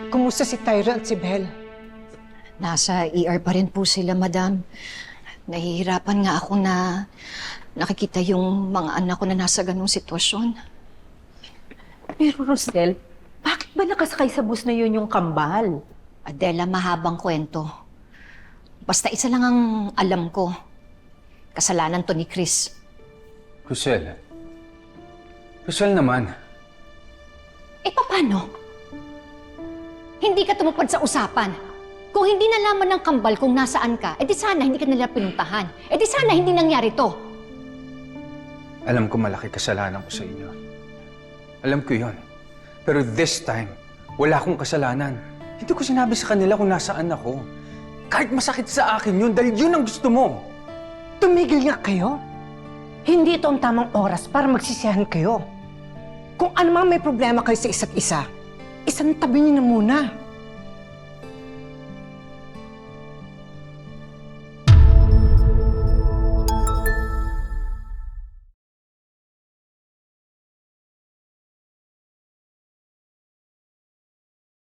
Kumusta si Tyra at si Belle? Nasa ER pa rin po sila, madam. Nahihirapan nga ako na nakikita yung mga anak ko na nasa ganung sitwasyon. Pero Rosel, bakit ba nakasakay sa bus na yun yung kambal? Adela, mahabang kwento. Basta isa lang ang alam ko. Kasalanan to ni Chris. Rosel. Rosel naman. Eh, paano? Hindi ka tumupad sa usapan. Kung hindi nalaman ng kambal kung nasaan ka, edi sana hindi ka nila pinuntahan. Edi sana hindi nangyari to. Alam ko malaki kasalanan ko sa inyo. Alam ko yon. Pero this time, wala akong kasalanan. Hindi ko sinabi sa kanila kung nasaan ako. Kahit masakit sa akin yun, dahil yun ang gusto mo. Tumigil nga kayo. Hindi ito ang tamang oras para magsisiyahan kayo. Kung ano man may problema kayo sa isa't isa, isang tabi niyo na muna.